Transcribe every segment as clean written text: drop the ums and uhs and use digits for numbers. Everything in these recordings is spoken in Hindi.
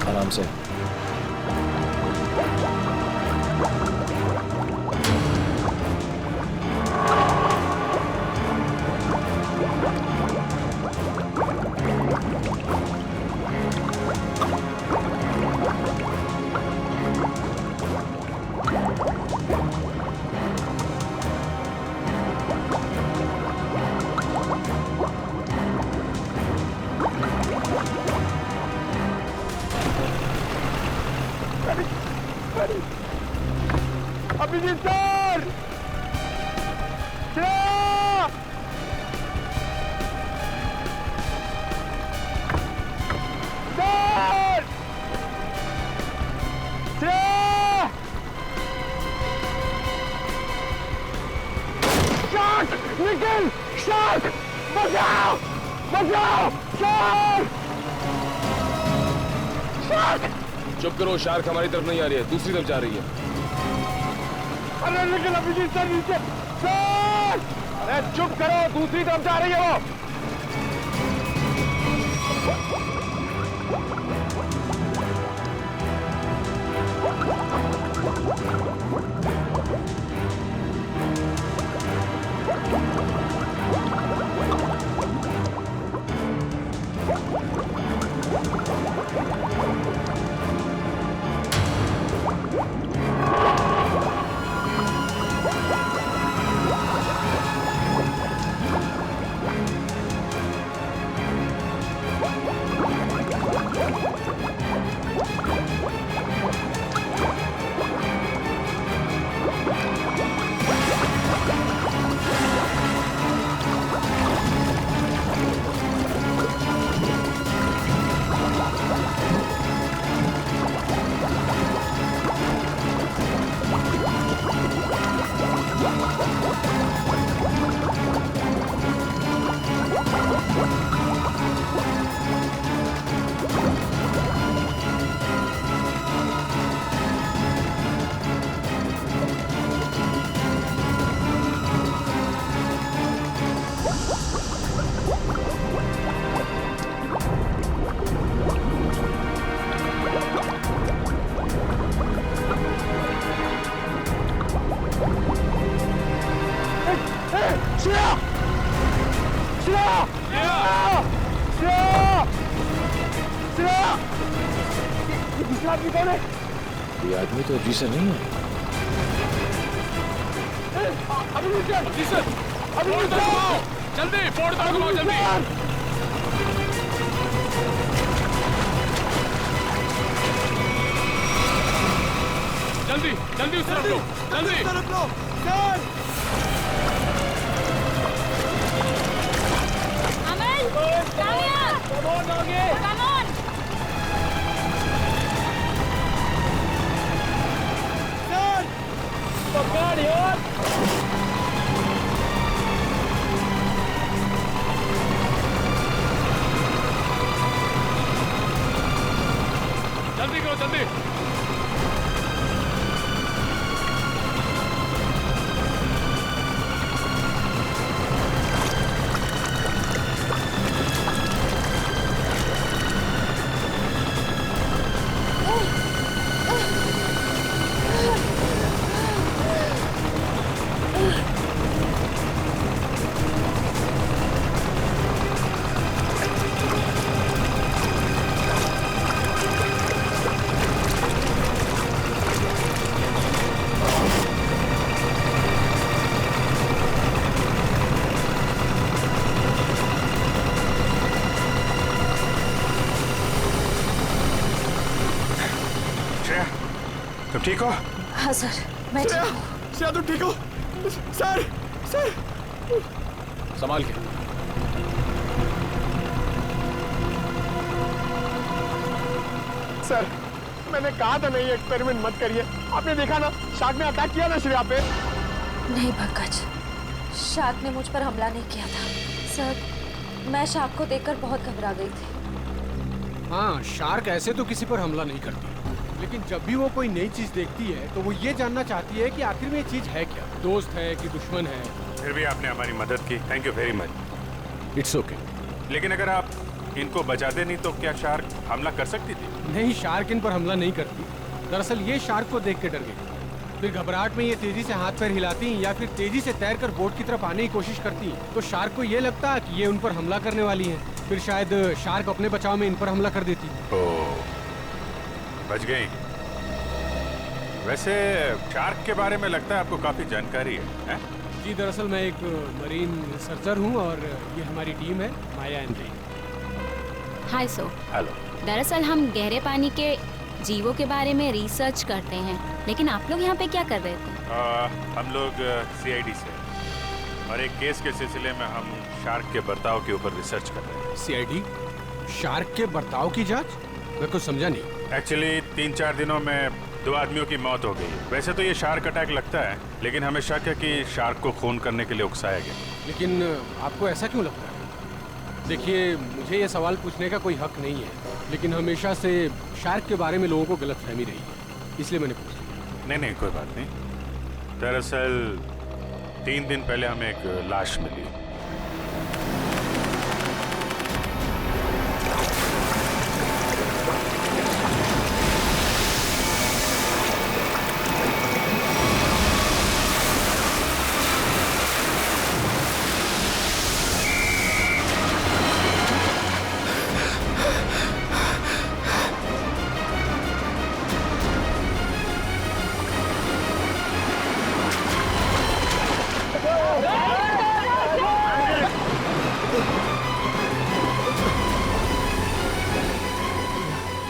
आराम से। अभिजीत सर! निखिल! शार्क! बचाओ! बचाओ! शार्क! शार्क! चुप करो, शार्क हमारी तरफ नहीं आ रही है, दूसरी तरफ जा रही है। अरे निखिल, अभिजीत सर नीचे! सर! अरे चुप करो, दूसरी तरफ जा रही है वो। ये आदमी तो जी से नहीं है। जल्दी फोड़ घुमाओ जल्दी। जल्दी जल्दी उस तरफ लो, जल्दी तरफ लो sir. Aman, Kavya, come on. Sir पकड़ यार। जल्दी करो जल्दी। तुम ठीक हो? हाँ सर, मैं ठीक हूँ। श्रेया तुम ठीक हो? सर सर संभाल के। सर मैंने कहा था नहीं एक्सपेरिमेंट मत करिए। आपने देखा ना, शार्क ने अटैक किया ना श्रेया पे। नहीं पंकज, शार्क ने मुझ पर हमला नहीं किया था। सर, मैं शार्क को देखकर बहुत घबरा गई थी। हाँ, शार्क ऐसे तो किसी पर हमला नहीं करती, लेकिन जब भी वो कोई नई चीज देखती है तो वो ये जानना चाहती है कि आखिर में ये चीज है क्या, दोस्त है कि दुश्मन है। फिर भी आपने हमारी मदद की, thank you very much. It's okay. लेकिन अगर आप इनको बचाते नहीं तो क्या शार्क हमला कर सकती थी? नहीं, शार्क इन पर हमला नहीं करती। दरअसल ये शार्क को देख के डर गई, फिर घबराहट में ये तेजी से हाथ पैर हिलाती या फिर तेजी से तैरकर बोट की तरफ आने की कोशिश करती, तो शार्क को ये लगता कि ये उन पर हमला करने वाली है। फिर शायद शार्क अपने बचाव में इन पर हमला कर देती। ओह, बच गई। वैसे शार्क के बारे में लगता है आपको काफी जानकारी है? जी, दरअसल मैं एक मरीन रिसर्चर हूँ और ये हमारी टीम है, माया एंड रेन। हाय सो। हेलो। दरअसल हम गहरे पानी के जीवों के बारे में रिसर्च करते हैं, लेकिन आप लोग यहाँ पे क्या कर रहे थे? हम लोग CID से और एक केस के सिलसिले में हम शार्क के बर्ताव के ऊपर रिसर्च कर रहे हैं। CID? शार्क के बर्ताव की जांच? मैं कुछ समझा नहीं। एक्चुअली 3-4 दिनों में 2 आदमियों की मौत हो गई। वैसे तो ये शार्क अटैक लगता है, लेकिन हमें शक है कि शार्क को खून करने के लिए उकसाया गया। लेकिन आपको ऐसा क्यों लगता है? देखिए, मुझे ये सवाल पूछने का कोई हक नहीं है, लेकिन हमेशा से शार्क के बारे में लोगों को गलतफहमी रही है, इसलिए मैंने पूछ लिया। नहीं, कोई बात नहीं। दरअसल 3 दिन पहले हमें एक लाश मिली।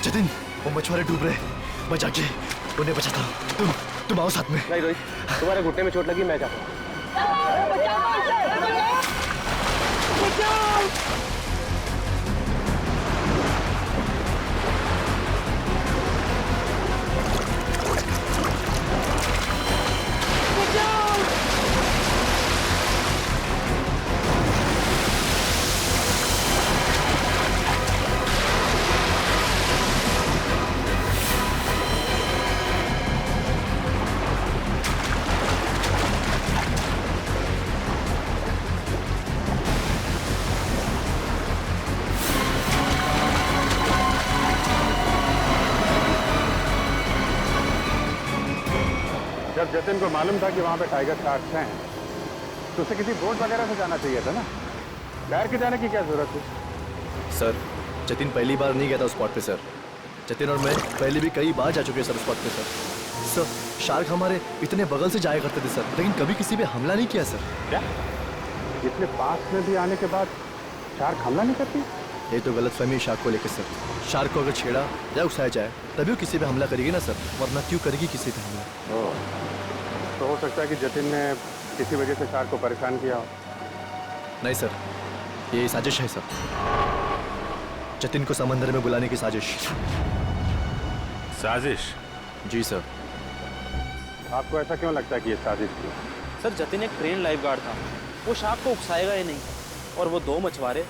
जतिन, वो मछुआरे डूब रहे, मैं जाके उन्हें बचाता हूँ। तुम आओ साथ में। नहीं रोहित, तुम्हारे घुटने में चोट लगी, मैं जाता हूँ। जब जतिन को मालूम था कि वहाँ पे टाइगर शार्क्स हैं, तो उसे किसी बोट वगैरह से जाना चाहिए था ना। तैर के जाने की क्या जरूरत थी? सर, जतिन पहली बार नहीं गया था उस स्पॉट पे सर। जतिन और मैं पहले भी कई बार जा चुके हैं सर उस स्पॉट पे सर। सर, शार्क हमारे इतने बगल से जाया करते थे सर, लेकिन कभी किसी पे हमला नहीं किया सर। क्या? इतने पास में भी आने के बाद शार्क हमला नहीं करती? ये तो गलतफहमी है शार्क को लेकर सर। शार्क को अगर छेड़ा या उकसाया जाए तभी वो किसी पे हमला करेगी ना सर, वरना क्यों करेगी किसी पे हमला? तो हो सकता है कि जतिन ने किसी वजह से शार्क को परेशान किया हो। नहीं सर, ये साजिश है सर। जतिन को समंदर में बुलाने की साजिश। साजिश? जी सर। आपको ऐसा क्यों लगता है कि ये साजिश थी? सर, जतिन एक ट्रेन लाइफ गार्ड था, वो शार्क को उकसाएगा ही नहीं। और वो 2 मछुआरे,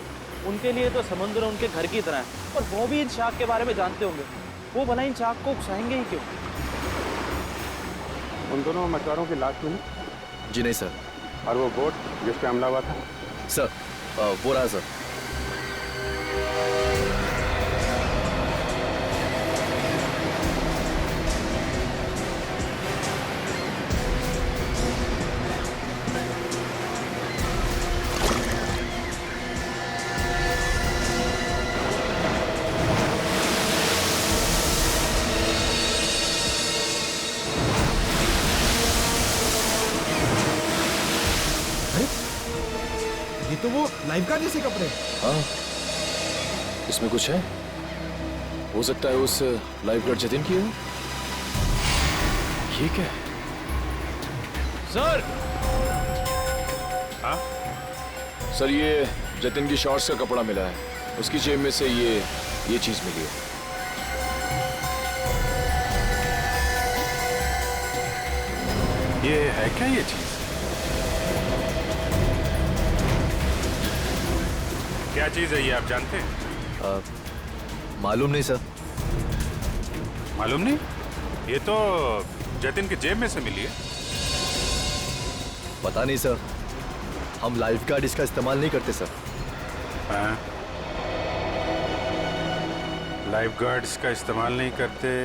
उनके लिए तो समुद्र उनके घर की तरह है, और वो भी इन शार्क के बारे में जानते होंगे। वो भला इन शार्क को उकसाएंगे ही क्यों? उन दोनों मछुआरों की लाश मिली? जी नहीं सर। और वो बोट जिस पे हमला हुआ था? सर, वो रहा सर। ये तो वो लाइफ गार्ड जैसे कपड़े। हाँ, इसमें कुछ है। हो सकता है उस लाइफ गार्ड जतिन की हो। ये क्या है? सर! हाँ? सर, ये जतिन की शॉर्ट्स का कपड़ा मिला है। उसकी जेब में से ये चीज मिली है। ये है क्या ये चीज? क्या चीज है ये, आप जानते हैं? मालूम नहीं सर। मालूम नहीं? ये तो जतिन के जेब में से मिली है। पता नहीं सर, हम लाइफ गार्ड इसका इस्तेमाल नहीं करते सर। हाँ? लाइफ गार्ड्स का इस्तेमाल नहीं करते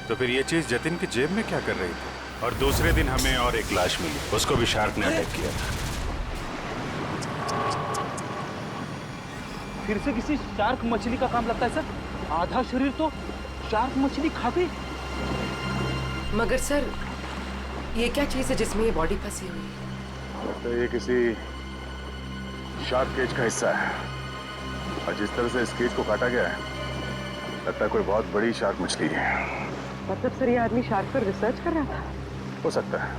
तो फिर ये चीज जतिन की जेब में क्या कर रही थी? और दूसरे दिन हमें और एक लाश मिली, उसको भी शार्क ने अटैक किया था। फिर से किसी शार्क मछली का काम लगता है सर। आधा शरीर तो शार्क मछली खा गई। मगर सर, ये क्या चीज है जिसमें ये बॉडी फंसी हुई है? तो ये किसी शार्क केज का हिस्सा है, और जिस तरह से इस केज को काटा गया है, लगता है कोई बहुत बड़ी शार्क मछली है। मतलब सर, ये आदमी शार्क पर रिसर्च कर रहा था? हो सकता है,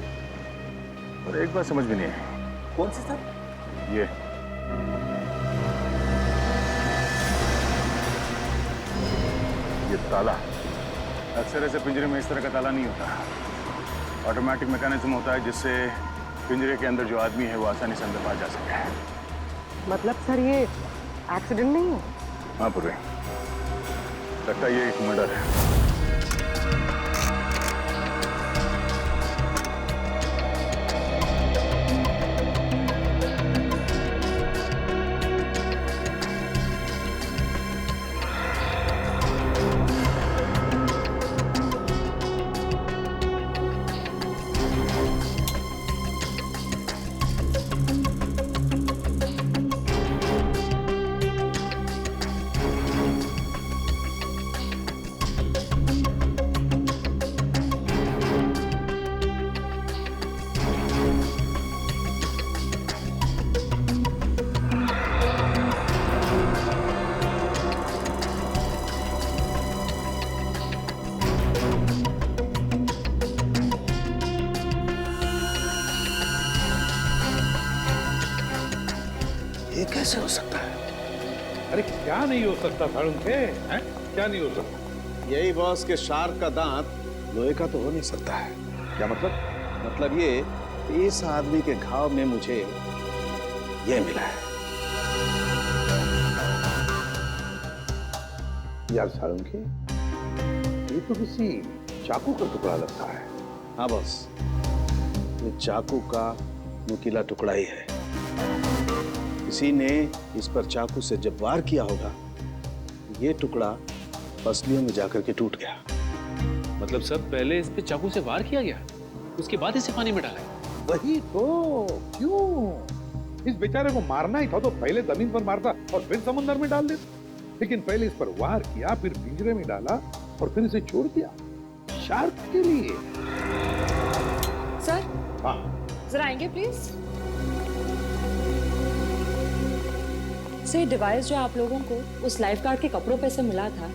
और एक बात समझ में नहीं आई। कौन सी सर? ये ताला अक्सर ऐसे पिंजरे में इस तरह का ताला नहीं होता। ऑटोमेटिक मैकेनिज्म होता है जिससे पिंजरे के अंदर जो आदमी है वो आसानी से अंदर आ जा सके। मतलब सर, ये एक्सीडेंट नहीं है? हाँ पूर्वी, लगता है ये एक मर्डर है। ये कैसे हो सकता है? अरे क्या नहीं हो सकता साळुंखे? क्या नहीं हो सकता? यही बॉस के शार्क का दांत लोहे का तो हो नहीं सकता है। क्या मतलब? मतलब ये, इस आदमी के घाव में मुझे ये मिला है। यार साळुंखे, ये तो किसी चाकू का टुकड़ा लगता है। हाँ बॉस, ये चाकू का नुकीला टुकड़ा ही है। किसी ने इस पर चाकू से जब वार किया होगा, ये टुकड़ा पसलियों में जाकर के टूट गया। मतलब सब पहले इस पे चाकू से वार किया गया, उसके बाद इसे पानी में डाला गया। वही तो, क्यों? इस बेचारे को मारना ही था तो पहले जमीन पर मारता और फिर समुद्र में डाल देता। लेकिन पहले इस पर वार किया, फिर पिंजरे में डाला और फिर इसे छोड़ दिया शार्क के लिए। सर, हाँ, जरा आएंगे प्लीज। से डिवाइस जो आप लोगों को उस लाइफ गार्ड के कपड़ों पे से मिला था,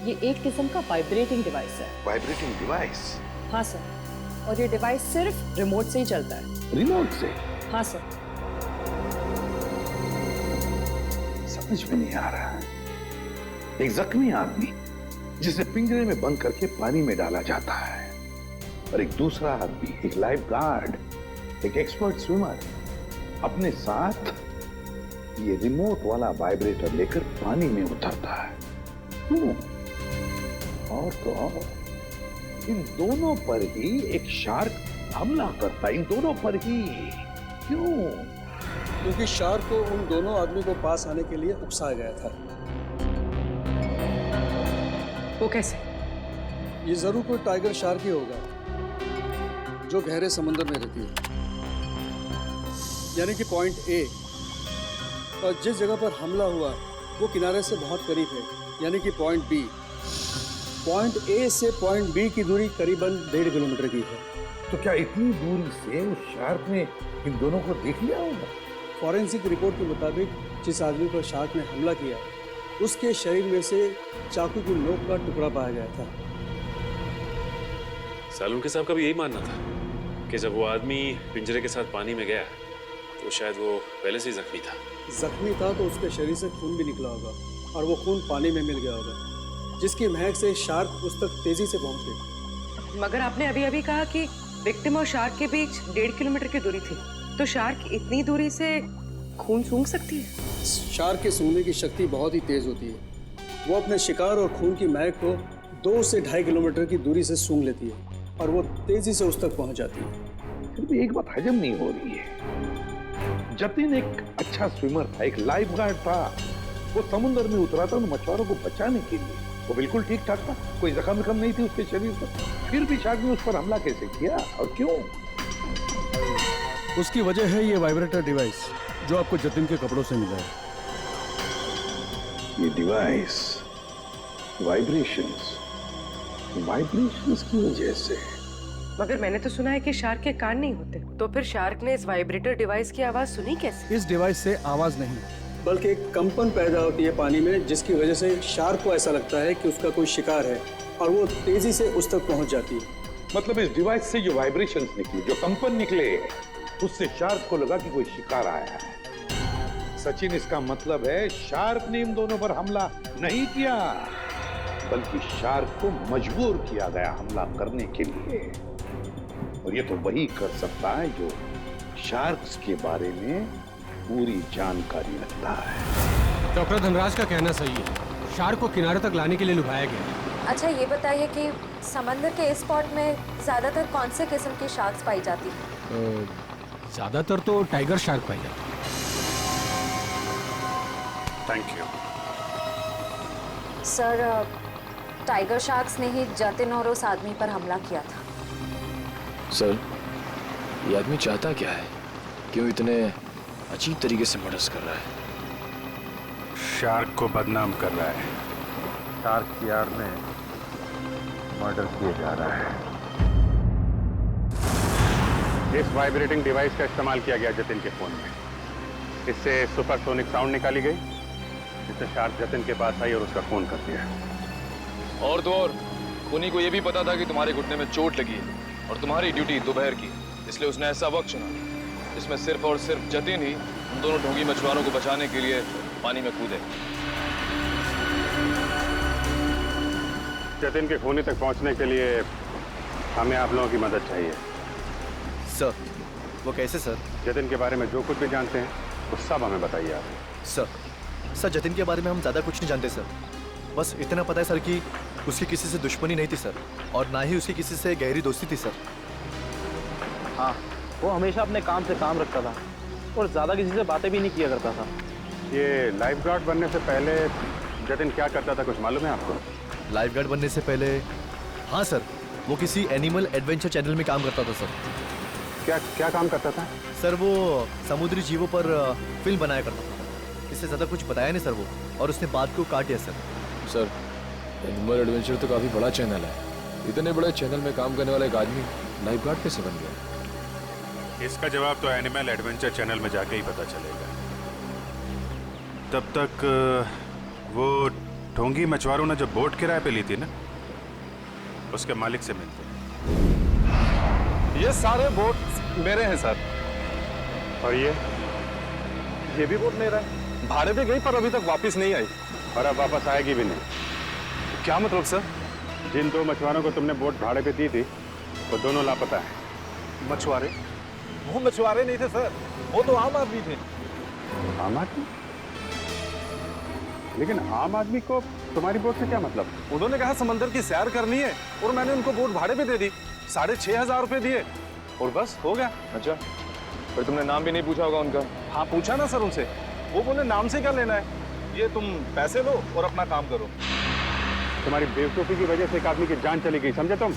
ये एक किस्म का वाइब्रेटिंग डिवाइस है। Vibrating device? हाँ सर, और ये डिवाइस सिर्फ रिमोट से ही चलता है। रिमोट से? हाँ सर। समझ में नहीं आ रहा। एक जख्मी आदमी जिसे पिंजरे में बंद करके पानी में डाला जाता है, और एक दूसरा आदमी, एक लाइफ गार्ड, एक एक्सपर्ट स्विमर, अपने साथ ये रिमोट वाला वाइब्रेटर लेकर पानी में उतरता है। क्यों? और तो और, इन दोनों पर ही एक शार्क हमला करता है, इन दोनों पर ही। क्यों? क्योंकि शार्क को उन दोनों आदमी को पास आने के लिए उकसाया गया था। वो कैसे? ये जरूर कोई टाइगर शार्क ही होगा जो गहरे समुद्र में रहती है, यानी कि पॉइंट ए। और जिस जगह पर हमला हुआ वो किनारे से बहुत करीब है, यानी कि पॉइंट बी। पॉइंट ए से पॉइंट बी की दूरी करीबन 1.5 किलोमीटर की है। तो क्या इतनी दूरी से उस शार्क ने इन दोनों को देख लिया होगा? फॉरेंसिक रिपोर्ट के मुताबिक जिस आदमी पर शार्क ने हमला किया, उसके शरीर में से चाकू की नोक का टुकड़ा पाया गया था। सालुंखे साहब का भी यही मानना था कि जब वो आदमी पिंजरे के साथ पानी में गया तो शायद वो पहले से ही जख्मी था। जख्मी था तो उसके शरीर से खून भी निकला होगा, और वो खून पानी में मिल गया होगा, जिसकी महक से शार्क उस तक तेजी से पहुंच गई। मगर आपने अभी अभी कहा कि विक्टिम और शार्क के बीच 1.5 किलोमीटर की दूरी थी, तो शार्क इतनी दूरी से खून सूंघ सकती है? शार्क के सूंघने की शक्ति बहुत ही तेज होती है। वो अपने शिकार और खून की महक को 2 से 2.5 किलोमीटर की दूरी से सूंघ लेती है और वो तेजी से उस तक पहुंच जाती है। फिर भी एक बात हजम नहीं हो रही है। जतिन एक अच्छा स्विमर था, एक लाइफ गार्ड था। वो समुद्र में उतरा था उन मछुआरों को बचाने के लिए। वो बिल्कुल ठीक ठाक था, कोई जख्म नहीं थी उसके शरीर पर। फिर भी शार्क ने उस पर हमला कैसे किया और क्यों? उसकी वजह है ये वाइब्रेटर डिवाइस जो आपको जतिन के कपड़ों से मिला है। ये डिवाइस वाइब्रेशंस की वजह से। मगर मैंने तो सुना है कि शार्क के कान नहीं होते, तो फिर शार्क ने इस वाइब्रेटर डिवाइस की आवाज सुनी कैसे? इस डिवाइस से आवाज नहीं, बल्कि एक कंपन पैदा होती है पानी में, जिसकी वजह से शार्क को ऐसा लगता है कि उसका कोई शिकार है और वो तेजी से उस तक पहुंच जाती है। मतलब इस डिवाइस से जो वाइब्रेशंस निकली, जो कंपन निकले, उससे शार्क को लगा कि कोई शिकार आया है। सचिन, इसका मतलब है शार्क ने इन दोनों पर हमला नहीं किया, बल्कि शार्क को मजबूर किया गया हमला करने के लिए। और ये तो वही कर सकता है जो शार्क्स के बारे में पूरी जानकारी रखता है। डॉक्टर धनराज का कहना सही है, शार्क को किनारे तक लाने के लिए लुभाया गया। अच्छा ये बताइए कि समंदर के इस स्पॉट में ज्यादातर कौन से किस्म की शार्क्स पाई जाती है? ज्यादातर तो टाइगर शार्क पाई जाती है। Thank you sir, tiger sharks ने ही जतिन और उस आदमी पर हमला किया था। सर, ये आदमी चाहता क्या है? क्यों इतने अजीब तरीके से मर्डर कर रहा है? शार्क को बदनाम कर रहा है। शार्क की आड़ में मर्डर किया जा रहा है। इस वाइब्रेटिंग डिवाइस का इस्तेमाल किया गया जतिन के फोन में। इससे सुपरसोनिक साउंड निकाली गई, जिससे शार्क जतिन के पास आई और उसका फोन कर दिया। और तो और उन्हीं को ये भी पता था कि तुम्हारे घुटने में चोट लगी है और तुम्हारी ड्यूटी दोपहर की, इसलिए उसने ऐसा वक्त चुना जिसमें सिर्फ और सिर्फ जतिन ही उन दोनों ढोंगी मछुआरों को बचाने के लिए पानी में कूदे। जतिन के खूनी तक पहुंचने के लिए हमें आप लोगों की मदद चाहिए। सर, वो कैसे सर? जतिन के बारे में जो कुछ भी जानते हैं वो सब हमें बताइए आप। सर जतिन के बारे में हम ज़्यादा कुछ नहीं जानते सर। बस इतना पता है सर कि उसकी किसी से दुश्मनी नहीं थी सर, और ना ही उसकी किसी से गहरी दोस्ती थी सर। हाँ, वो हमेशा अपने काम से काम रखता था और ज़्यादा किसी से बातें भी नहीं किया करता था। ये लाइफ गार्ड बनने से पहले जतिन क्या करता था, कुछ मालूम है आपको? लाइफ गार्ड बनने से पहले? हाँ सर, वो किसी एनिमल एडवेंचर चैनल में काम करता था सर। क्या काम करता था? सर वो समुद्री जीवों पर फिल्म बनाया करता था। इससे ज़्यादा कुछ बताया नहीं सर वो, और उसने बात को काट दिया सर। सर, एनिमल एडवेंचर तो काफी बड़ा चैनल है। इतने बड़े चैनल में काम करने वाला एक आदमी लाइफ गार्ड कैसे बन गया? इसका जवाब तो एनिमल एडवेंचर चैनल में जाके ही पता चलेगा। तब तक वो ढोंगी मछुआरों ने जो बोट किराए पे ली थी ना, उसके मालिक से मिलते। ये सारे बोट मेरे हैं सर। और ये भी बोट मेरा है। भाड़े पे गई पर अभी तक वापस नहीं आई। और अब वापस आएगी भी नहीं। क्या मतलब सर? जिन 2 मछुआरों को तुमने बोट भाड़े पे दी थी वो दोनों लापता हैं। मछुआरे? वो मछुआरे नहीं थे सर, वो तो आम आदमी थे। आम आदमी? लेकिन आम आदमी को तुम्हारी बोट से क्या मतलब? उन्होंने कहा समंदर की सैर करनी है और मैंने उनको बोट भाड़े पे दे दी। 6,500 रुपए दिए और बस हो गया। अच्छा, फिर तुमने नाम भी नहीं पूछा होगा उनका? हाँ पूछा ना सर उनसे। वो बोले नाम से क्या लेना है, ये तुम पैसे लो और अपना काम करो। तुम्हारी बेवकूफी की वजह से एक आदमी की जान चली गई, समझे तुम?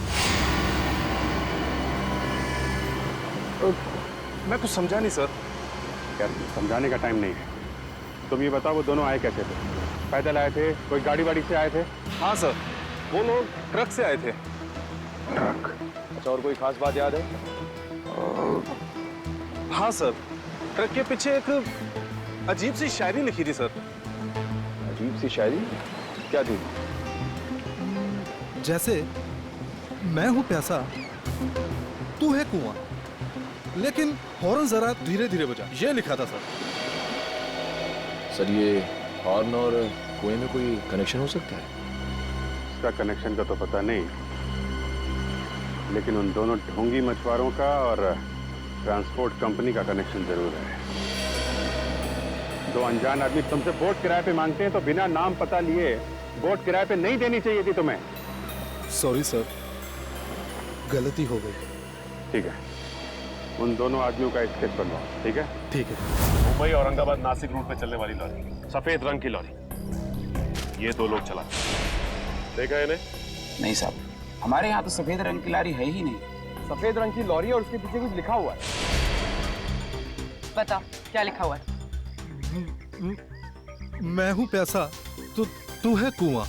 मैं कुछ समझा नहीं सर। यार समझाने का टाइम नहीं है। तुम ये बताओ वो दोनों आए कैसे थे? पैदल आए थे, कोई गाड़ी वाड़ी से आए थे? हाँ सर, वो लोग ट्रक से आए थे। ट्रक? अच्छा, और कोई खास बात याद है? हाँ सर, ट्रक के पीछे एक अजीब सी शायरी लिखी थी सर। अजीब सी शायरी? क्या थी? जैसे मैं हूं प्यासा, तू है कुआं, लेकिन हॉर्न जरा धीरे धीरे बजा, ये लिखा था सर। सर, ये हॉर्न और कुएं में कोई कनेक्शन हो सकता है? इसका कनेक्शन का तो पता नहीं, लेकिन उन दोनों ढोंगी मछुआरों का और ट्रांसपोर्ट कंपनी का कनेक्शन जरूर है। दो अनजान आदमी तुमसे बोट किराए पे मांगते हैं तो बिना नाम पता लिए बोट किराए पे नहीं देनी चाहिए थी तुम्हें। सॉरी सर, गलती हो गई। ठीक है, उन दोनों आदमियों का स्केच बनवाओ। ठीक है? ठीक है। मुंबई औरंगाबाद नासिक रूट पे चलने वाली लॉरी, सफेद रंग की लॉरी, ये दो लोग चला। देखा है इन्हें? नहीं साहब, हमारे यहाँ तो सफेद रंग की लॉरी है ही नहीं। सफेद रंग की लॉरी और उसके पीछे कुछ लिखा हुआ है। बता क्या लिखा हुआ है? मैं हूँ प्यासा, तू है कुआं।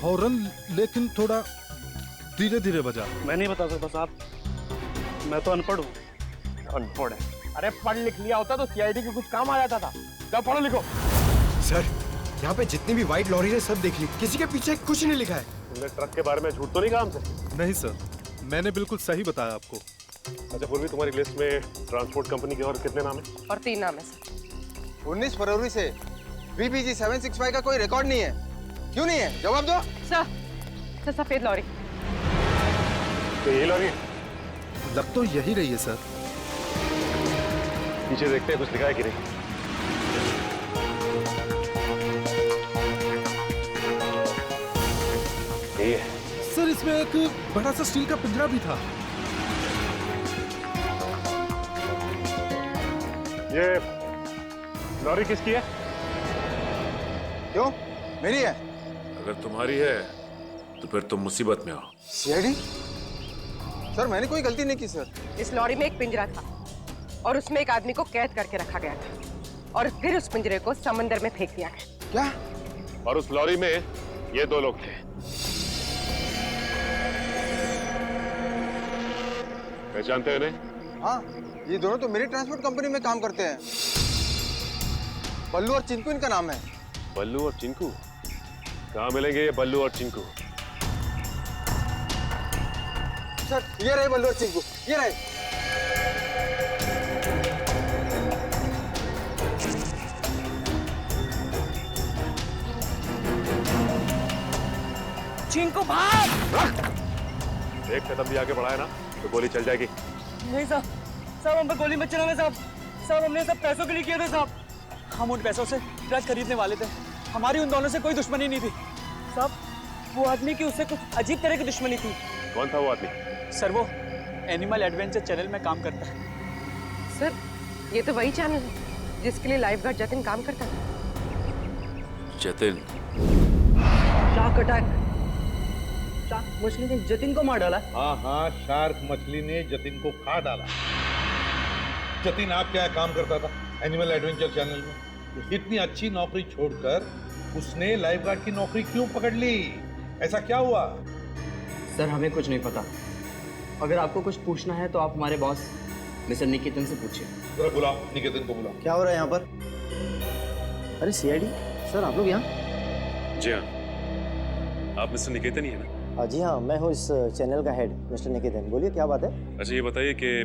हॉर्न लेकिन थोड़ा धीरे धीरे बजा। मैं नहीं बता सकता साहब, मैं तो अनपढ़ हूँ। अनपढ़ है? अरे पढ़ लिख लिया होता तो सीआईडी के कुछ काम आ जाता था। जाओ पढ़ो लिखो। सर, यहाँ पे जितनी भी व्हाइट लॉरी है सब देख ली, किसी के पीछे कुछ नहीं लिखा है। तुमने ट्रक के बारे में झूठ तो नहीं कहा हमसे? नहीं सर, मैंने बिल्कुल सही बताया आपको। अच्छा पूर्वी, तुम्हारी लिस्ट में ट्रांसपोर्ट कंपनी के और कितने नाम है? और 3 नाम है सर। 19 फरवरी से VBG 765 का कोई रिकॉर्ड नहीं है। क्यों नहीं है? जवाब दो। सर सफेद लॉरी। तो ये लॉरी लग तो यही रही है सर। पीछे देखते हैं कुछ लिखा है कि नहीं। ये है सर, इसमें एक बड़ा सा स्टील का पिंजरा भी था। ये लॉरी किसकी है? क्यों? मेरी है। अगर तुम्हारी है तो फिर तुम मुसीबत में हो। सीआईडी? सर मैंने कोई गलती नहीं की सर। इस लॉरी में एक पिंजरा था और उसमें एक आदमी को कैद करके रखा गया था और फिर उस पिंजरे को समंदर में फेंक दिया गया। क्या? और उस लॉरी में ये 2 लोग थे। पहचानते हो इन्हें? हाँ, ये दोनों तो मेरी ट्रांसपोर्ट कंपनी में काम करते हैं। बल्लू और चिंकू इनका नाम है। बल्लू और चिंकू? कहाँ मिलेंगे ये बल्लू और चिंकू? सर ये रहे बल्लू और चिंकू, ये रहे। चिंकू भाग! एक कदम भी आगे बढ़ाया ना तो गोली चल जाएगी। नहीं साहब, साहब हम पे गोली मत चलाना साहब। साहब हमने सब पैसों के लिए किया था साहब। हम उन पैसों से ट्रक खरीदने वाले थे। हमारी उन दोनों से कोई दुश्मनी नहीं थी साहब। वो आदमी की उससे कुछ अजीब तरह की दुश्मनी थी। कौन था वो आदमी? सर वो एनिमल एडवेंचर चैनल में काम करता है। सर ये तो वही चैनल है जिसके लिए लाइफ गार्ड जतिन काम करता था। जतिन? Shark attack. शार्क मछली ने जतिन को मार डाला। हाँ हाँ, शार्क मछली ने जतिन को खा डाला। जतिन आप क्या काम करता था एनिमल एडवेंचर चैनल में? इतनी अच्छी नौकरी छोड़कर उसने लाइफ गार्ड की नौकरी क्यों पकड़ ली? ऐसा क्या हुआ? सर हमें कुछ नहीं पता। अगर आपको कुछ पूछना है तो आप हमारे बॉस मिस्टर निकेतन से पूछिए। जरा बुलाओ, निकेतन को बुलाओ। क्या हो रहा है यहाँ पर? अरे सीआईडी सर, आप लोग यहाँ? जी हाँ, आप मिस्टर निकेतन ही है ना? जी हाँ, मैं हूँ इस चैनल का हेड मिस्टर निकेतन। बोलिए क्या बात है? अच्छा ये बताइए कि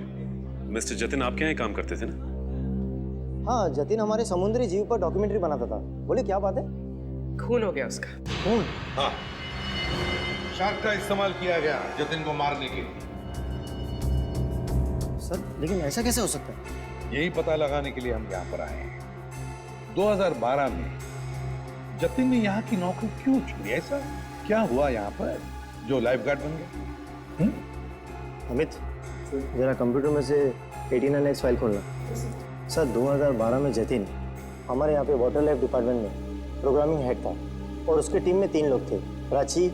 मिस्टर जतिन आपके यहाँ काम करते थे ना? हाँ, जतिन हमारे समुद्री जीव पर डॉक्यूमेंट्री बनाता था। बोलिए क्या बात है? खून हो गया उसका। खून? हाँ, शार्क का इस्तेमाल किया गया जतिन को मारने के लिए। सर लेकिन ऐसा कैसे हो सकता है? यही पता लगाने के लिए हम यहाँ पर आए हैं। 2012 में जतिन ने यहाँ की नौकरी क्यों छोड़ी? ऐसा क्या हुआ यहाँ पर जो लाइफ गार्ड बन गया? अमित, जरा कंप्यूटर में से 89X फाइल खोलना। सर 2012 में जतिन हमारे यहाँ पे वाटर लाइफ डिपार्टमेंट में प्रोग्रामिंग हेड था और उसके टीम में 3 लोग थे, प्राची,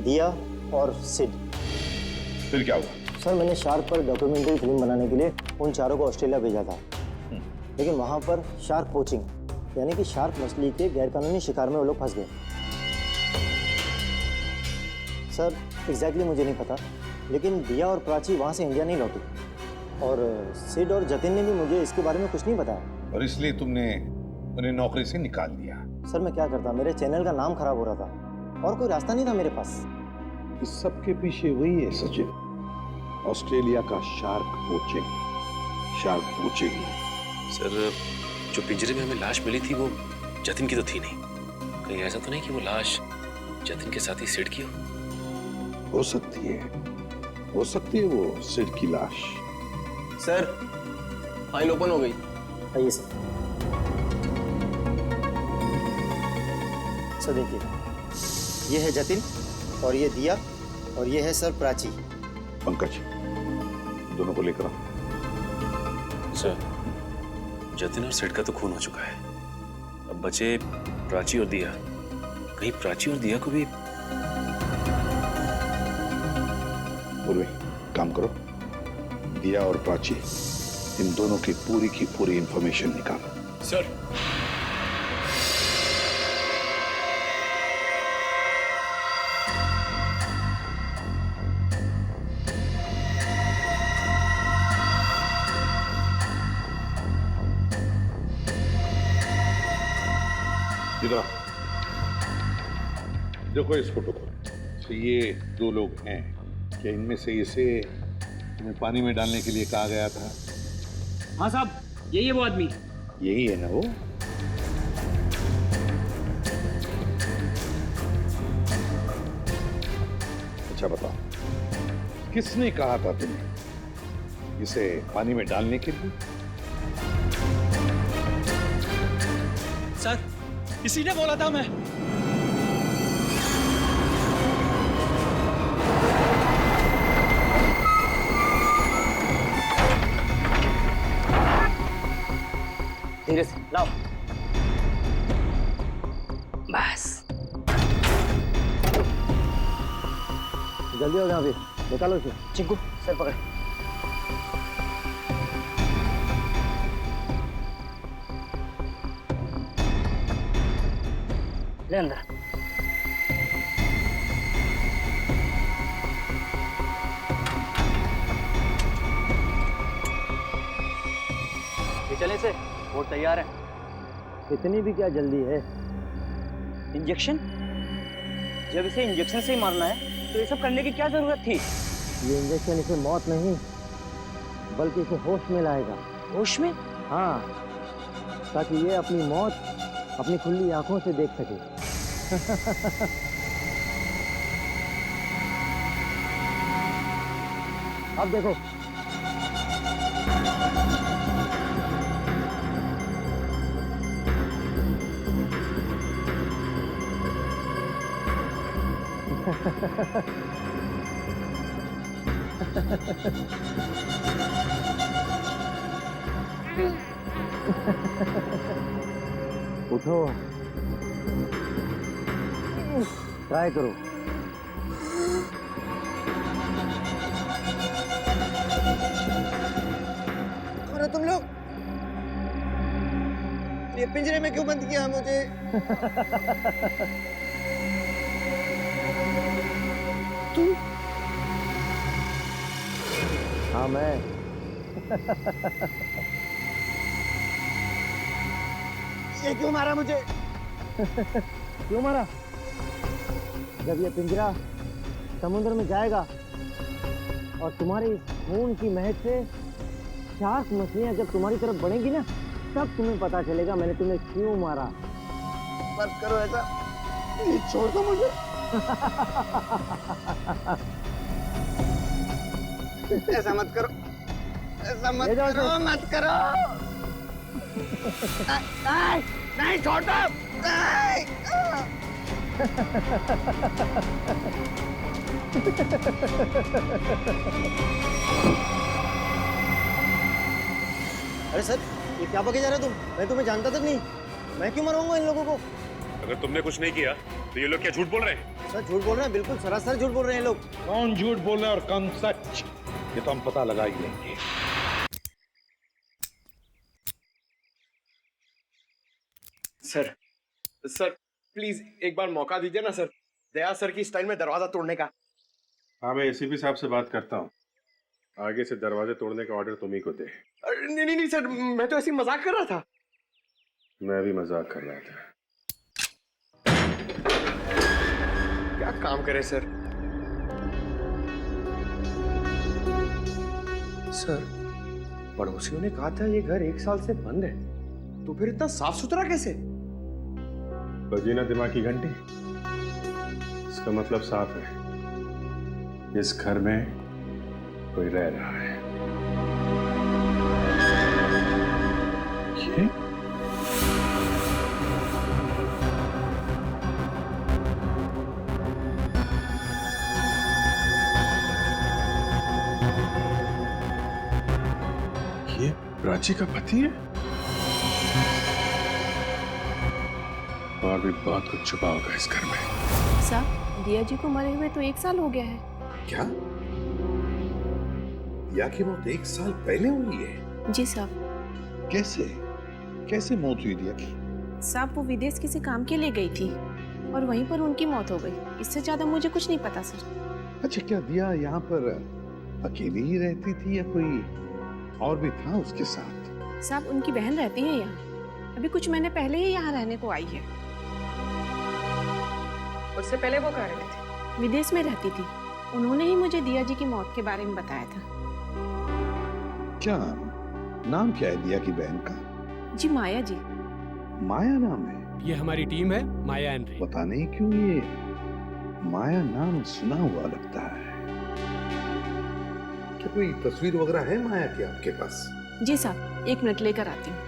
दिया और सिड। फिर क्या हुआ? सर मैंने शार्क पर डॉक्यूमेंट्री फिल्म बनाने के लिए उन चारों को ऑस्ट्रेलिया भेजा था, लेकिन वहाँ पर शार्क पोचिंग यानी कि शार्क मछली के गैरकानूनी शिकार में वो लोग फंस गए। सर एग्जैक्टली मुझे नहीं पता, लेकिन दिया और प्राची वहाँ से इंडिया नहीं लौटी और सिड और जतिन ने भी मुझे इसके बारे में कुछ नहीं बताया। और इसलिए तुमने उन्हें नौकरी से निकाल दिया? सर मैं क्या करता, मेरे चैनल का नाम खराब हो रहा था और कोई रास्ता नहीं था मेरे पास। इस सब के पीछे वही है सचिन, ऑस्ट्रेलिया का शार्क पोचिंग। सर जो पिंजरे में हमें लाश मिली थी वो जतिन की तो थी नहीं। कहीं ऐसा तो नहीं कि वो लाश जतिन के साथ ही सिड की हो सकती है, हो सकती है वो सिड की लाश। सर फाइल ओपन हो गई। आइए सर। सर देखिए, ये है जतिन और ये दिया और ये है सर प्राची। पंकज, दोनों को लेकर आओ। सर, जतिन और सिड का तो खून हो चुका है, अब बचे प्राची और दिया। कहीं प्राची और दिया को भी। पूर्वी, काम करो, दिया और प्राची इन दोनों की पूरी इंफॉर्मेशन निकालो। सर। इधर आओ। देखो इस फोटो को, तो ये दो लोग हैं। क्या इनमें से इसे तुम्हें पानी में डालने के लिए कहा गया था? हाँ साहब, यही है वो आदमी। यही है ना वो? अच्छा बताओ, किसने कहा था तुम्हें इसे पानी में डालने के लिए? सर, इसी ने बोला था। मैं धीरे से लाओ। बस जल्दी हो गया, अभी निकालो इसे। चिंकू सर पकड़। ले अंदर। चले से वो तैयार है। इतनी भी क्या जल्दी है? इंजेक्शन? जब इसे इंजेक्शन से ही मारना है तो ये सब करने की क्या जरूरत थी? ये इंजेक्शन इसे मौत नहीं बल्कि इसे होश में लाएगा। होश में? हाँ, ताकि ये अपनी मौत अपनी खुली आंखों से देख सके। अब देखो। उठो, ट्राई करो। अरे तुम लोग ये पिंजरे में क्यों बंद किया मुझे? तू? हाँ मैं। ये क्यों मारा मुझे? क्यों मारा? जब ये पिंजरा समुद्र में जाएगा और तुम्हारे इस खून की महक से शार्क मछलियां जब तुम्हारी तरफ बढ़ेंगी ना, तब तुम्हें पता चलेगा मैंने तुम्हें क्यों मारा। मत करो ऐसा, ये छोड़ दो मुझे। ऐसा मत करो, ऐसा मत करो, मत करो। नहीं, नहीं छोड़ दो। नहीं। अरे सर, ये क्या बके जा रहे हो तुम? मैं तुम्हें जानता तक नहीं। मैं क्यों मरवाऊंगा इन लोगों को? अगर तुमने कुछ नहीं किया तो ये लोग क्या झूठ बोल रहे हैं? सर झूठ बोल रहे हैं, बिल्कुल सरासर झूठ बोल रहे हैं लोग। कौन झूठ बोल रहा है और कौन सच, ये तो हम पता लगा ही लेंगे। सर, सर प्लीज एक बार मौका दीजिए ना सर, दया सर की स्टाइल में दरवाजा तोड़ने का। हाँ, मैं एसीपी साहब से बात करता हूँ। आगे से दरवाजे तोड़ने का ऑर्डर तुम ही को दे। नहीं नहीं नहीं सर, मैं तो ऐसी मजाक कर रहा था। मैं भी मजाक कर रहा था। क्या काम करे सर? सर, पड़ोसियों ने कहा था ये घर 1 साल से बंद है, तो फिर इतना साफ सुथरा कैसे? बजी ना दिमाग की घंटी, इसका मतलब साफ है, इस घर में कोई रह रहा है। ये प्राची का पति है और भी बहुत कुछ छुपा होगा इस घर में। साहब, दिया जी को मरे हुए तो 1 साल हो गया है। क्या? दिया की मौत 1 साल पहले हुई है? जी साहब। कैसे कैसे मौत हुई दिया की? साहब, वो विदेश किसी काम के लिए गई थी और वहीं पर उनकी मौत हो गई। इससे ज्यादा मुझे कुछ नहीं पता सर। अच्छा, क्या दिया यहाँ पर अकेली ही रहती थी या कोई और भी था उसके साथ? साहब, उनकी बहन रहती है यहाँ। अभी कुछ महीने पहले ही यहाँ रहने को आई है। उससे पहले वो कहाँ रहती थी? विदेश में रहती थी। उन्होंने ही मुझे दिया जी की मौत के बारे में बताया था। क्या नाम क्या है दिया की बहन का? जी माया जी। माया नाम है? ये हमारी टीम है, माया एंड रे। पता नहीं क्यों ये माया नाम सुना हुआ लगता है। क्या कोई तस्वीर वगैरह है माया की आपके पास? जी साहब, 1 मिनट लेकर आती हूँ।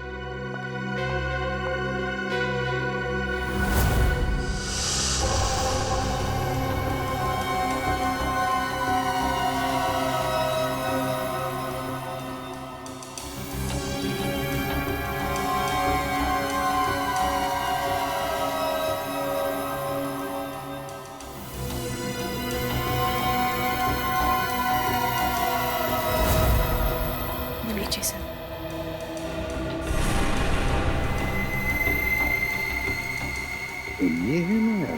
तो ये है माया?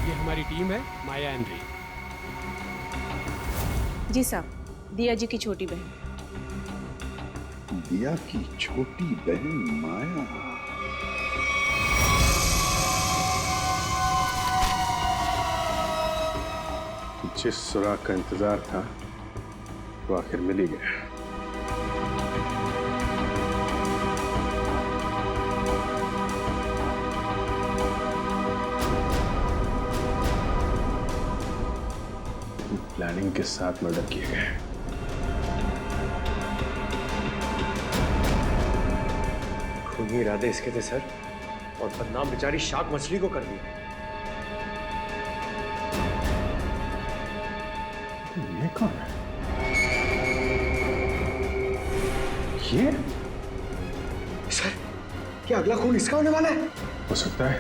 ये हमारी टीम है, माया एंड रे। जी साहब, दिया जी की छोटी बहन। दिया की छोटी बहन माया। जिस सुराग का इंतजार था वो आखिर मिल ही गया। प्लानिंग के साथ मर्डर किए गए। खूनी इरादे इसके थे सर, और बदनाम बेचारी शार्क मछली को कर दिया। ये कौन है? ये? सर, क्या अगला खून इसका होने वाला है? हो सकता है।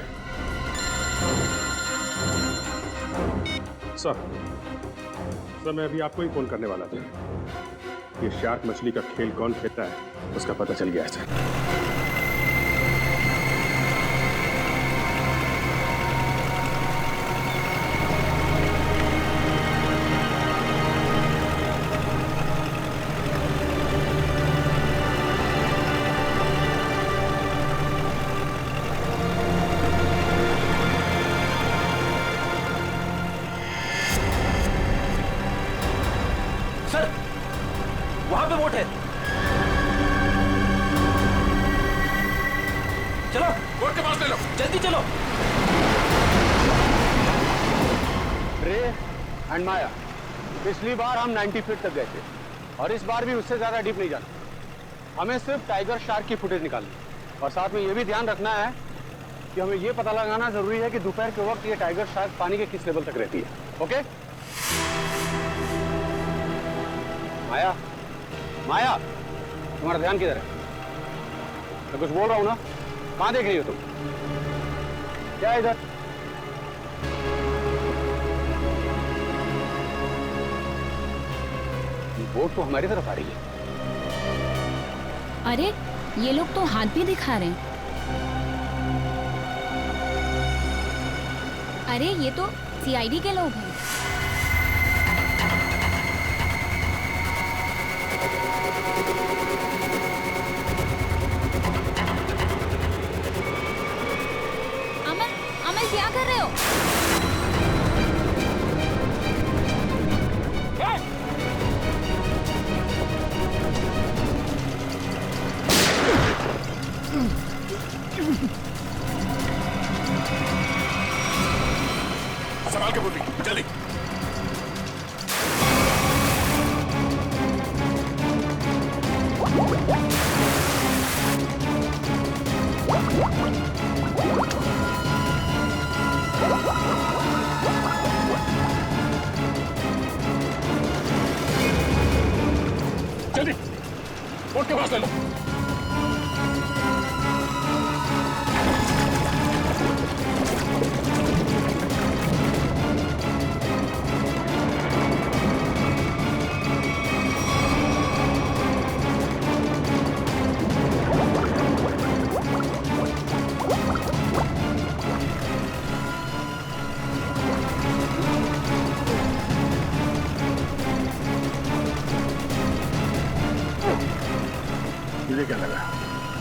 सर, मैं अभी आपको ही फोन करने वाला था। ये शार्क मछली का खेल कौन खेलता है उसका पता चल गया है सर। वहां पे बोट है। चलो बोट के पास ले लो, जल्दी चलो। रे एंड माया, पिछली बार हम 90 फीट तक गए थे और इस बार भी उससे ज्यादा डीप नहीं जाना। हमें सिर्फ टाइगर शार्क की फुटेज निकालनी और साथ में ये भी ध्यान रखना है कि हमें ये पता लगाना जरूरी है कि दोपहर के वक्त ये टाइगर शार्क पानी के किस लेवल तक रहती है। ओके माया, माया तुम्हारा ध्यान किधर है? मैं कुछ बोल रहा हूं ना, कहां देख रही हो तुम? क्या है इधर? बोट तो हमारी तरफ आ रही है। अरे ये लोग तो हाथ भी दिखा रहे हैं। अरे ये तो सीआईडी के लोग हैं। अमन, अमन क्या कर रहे हो? संभाल के बोल, जल्दी। जल्दी बोट के पास ले लो। मुझे क्या लगा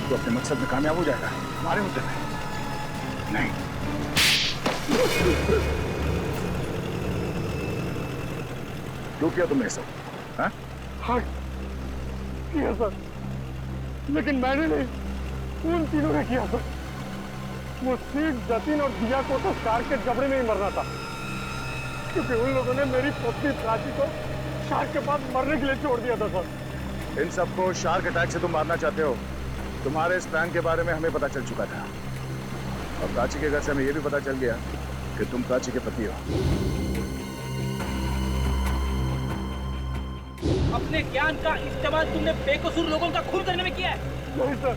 तो अपने मकसद में कामयाब हो जाएगा? हमारे मुद्दे में नहीं। क्यों किया तुमने सब? हाँ किया सर, लेकिन मैंने नहीं, उन तीनों ने किया सर। वो सिर्फ जतिन और दिया को तो शार्क के जबड़े में ही मरना था, क्योंकि उन लोगों ने मेरी पत्नी प्राची को शार्क के पास मरने के लिए छोड़ दिया था सर। इन सबको शार्क अटैक से तुम मारना चाहते हो? तुम्हारे इस प्लान के बारे में हमें पता चल चुका था, और प्राची के घर से हमें यह भी पता चल गया कि तुम प्राची के पति हो। अपने ज्ञान का इस्तेमाल तुमने बेकसूर लोगों का खून करने में किया है। नहीं सर,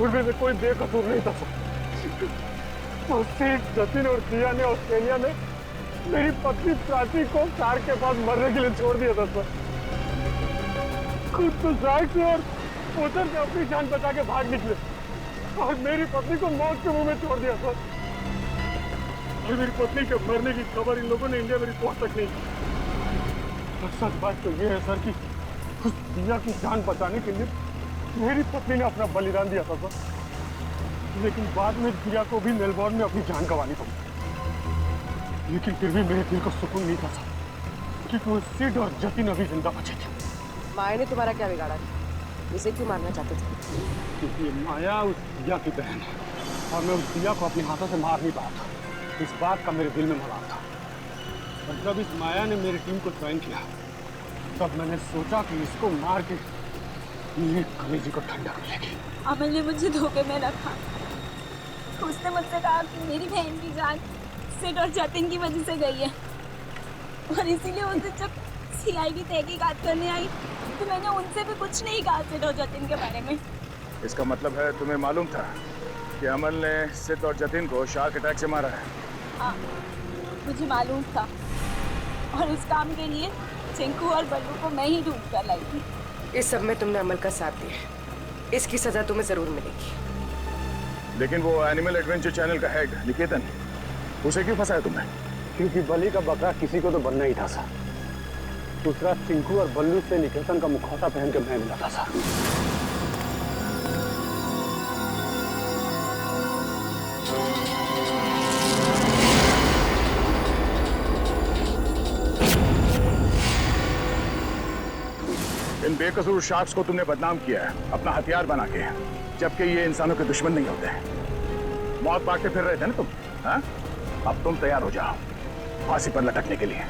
उनमें से कोई बेकसूर नहीं था सर। तो सिर्फ जतिन और दिया ने ऑस्ट्रेलिया में मेरी पत्नी प्राची को शार्क के पास मरने के लिए छोड़ दिया था सर। खुद तो शार्क से और उधर से अपनी जान बचा के भाग निकले, और मेरी पत्नी को मौत के मुंह में छोड़ दिया सर। और मेरी पत्नी के मरने की खबर इन लोगों ने इंडिया में रिपोर्ट तक नहीं की। और सच बात तो ये है सर कि उस दिया की जान बचाने के लिए मेरी पत्नी ने अपना बलिदान दिया था सर, लेकिन बाद में दिया को भी मेलबोर्न में अपनी जान गंवानी पड़ी। लेकिन फिर भी मेरे दिल को सुकून नहीं था सर, क्योंकि वो सिड और जतिन अभी जिंदा बचे थे। माया ने तुम्हारा क्या बिगाड़ा? इसे क्यों मारना चाहते थे? क्योंकि माया उस दिया की बहन है, और मैं उस दिया को अपने हाथों से मार नहीं पाया था। इस बात का मेरे दिल में मलाल था। और जब इस माया ने मेरी टीम को ज्वाइन किया, तब मैंने सोचा कि इसको मार के मेरे कलेजी को ठंडा कर लेगी। अमल ने मुझे धोखे में रखा। उसने मुझसे कहा कि मेरी बहन की जान सिड और जतिन की वजह से गई है, और इसीलिए उसे जब सीआईडी तहकीकात करने आई तो मैंने उनसे भी कुछ नहीं कहा सिड और जतिन के बारे में। इसका मतलब है तुम्हें मालूम था कि अमल ने सिड और जतिन को शार्क अटैक से मारा है? हाँ, मुझे मालूम था, और इस काम के लिए चिंकू और बल्लू को मैं ही ढूंढ कर लाई थी। इस सब में तुमने अमल का साथ दिया, इसकी सजा तुम्हें जरूर मिलेगी। लेकिन वो एनिमल एडवेंचर चैनल का हेड निकेतन, उसे क्यों फंसाया तुमने? क्योंकि बलि का बकरा किसी को तो बनना ही था सर। दूसरा चिंकू और बल्लू से निकेतन का मुखौटा पहन के मैं मिला था सर। इन बेकसूर शार्क्स को तुमने बदनाम किया है अपना हथियार बना के, जबकि ये इंसानों के दुश्मन नहीं होते। मौत बांटते फिर रहे थे ना तुम, हाँ? अब तुम तैयार हो जाओ फांसी पर लटकने के लिए।